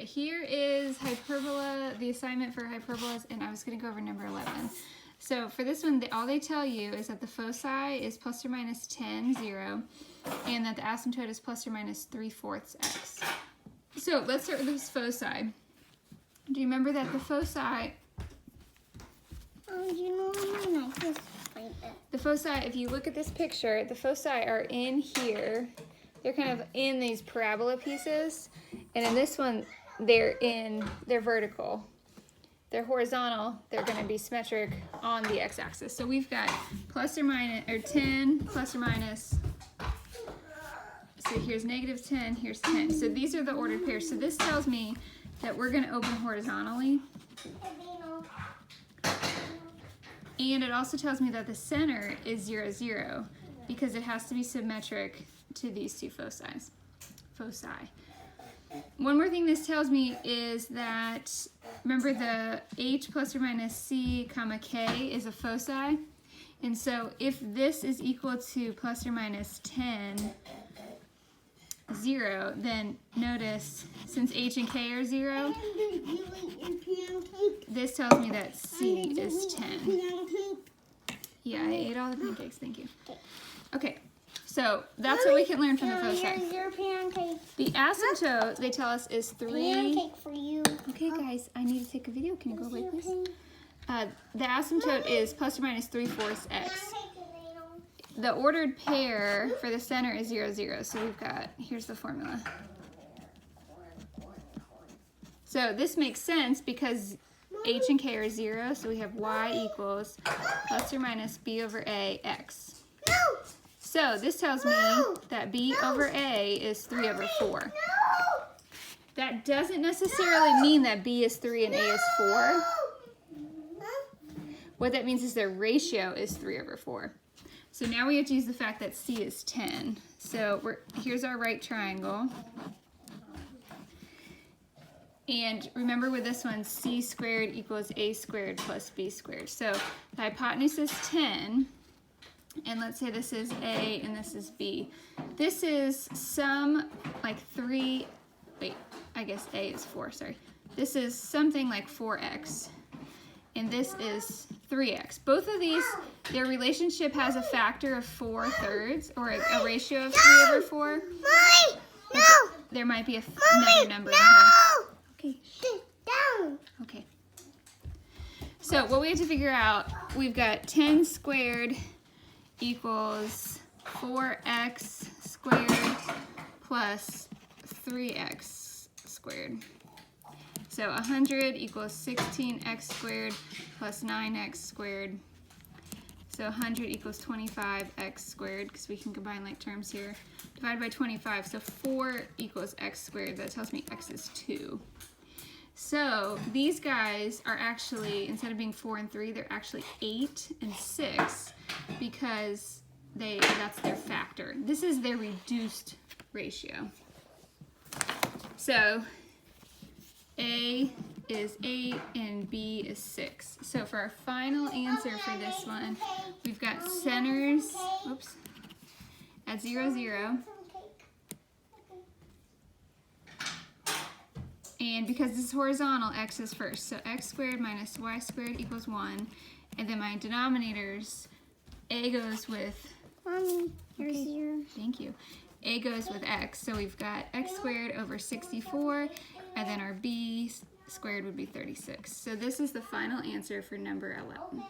Okay, here is hyperbola, the assignment for hyperbolas, and I was going to go over number 11. So for this one, all they tell you is that the foci is plus or minus 10, 0, and that the asymptote is plus or minus 3/4 x. So let's start with this foci. Do you remember that the foci... you know, I might just find it. The foci, if you look at this picture, the foci are in here. They're kind of in these parabola pieces, and in this one, they're vertical. They're horizontal, they're going to be symmetric on the x-axis. So we've got plus or minus, or 10, plus or minus. So here's negative 10, here's 10. So these are the ordered pairs. So this tells me that we're going to open horizontally. And it also tells me that the center is 0, 0, because it has to be symmetric to these two foci. One more thing this tells me is that, remember the h plus or minus c comma k is a foci, and so if this is equal to plus or minus 10, 0, then notice since h and k are 0, this tells me that c is 10. Yeah, I ate all the pancakes, thank you. Okay. So that's what we can learn from the foci. Here's your pancake. The asymptote, they tell us, is 3. Pancake for you. Okay, guys, I need to take a video. Can you go away, please? The asymptote is plus or minus 3/4 x. The ordered pair for the center is 0, 0. So we've got, here's the formula. So this makes sense because h and k are 0. So we have y equals plus or minus b over a x. No. So this tells me that b over a is 3 over 4. That doesn't necessarily mean that b is 3 and a is 4. What that means is their ratio is 3 over 4. So now we have to use the fact that c is 10. So here's our right triangle. And remember with this one, c squared equals a squared plus b squared. So the hypotenuse is 10. And let's say this is A and this is B. This is some like 3, wait, I guess A is 4, sorry. This is something like 4x. And this is 3x. Both of these, their relationship has a factor of 4/3, or a ratio of 3 over 4. Mommy, no. There might be another Mommy, number no. in here. Okay. Sit down. Okay. So what we have to figure out, we've got 10 squared equals 4x squared plus 3x squared. So 100 equals 16x squared plus 9x squared. So 100 equals 25x squared, because we can combine like terms here. Divided by 25, so 4 equals x squared. That tells me x is 2. So these guys are actually, instead of being 4 and 3, they're actually 8 and 6, because that's their factor. This is their reduced ratio. So A is 8 and B is 6. So for our final answer for this one, we've got centers, whoops, at 0, 0. And because this is horizontal, x is first. So x squared minus y squared equals 1. And then my denominators, a goes with... Mommy, here's your... Thank you. A goes with x. So we've got x squared over 64. And then our b squared would be 36. So this is the final answer for number 11.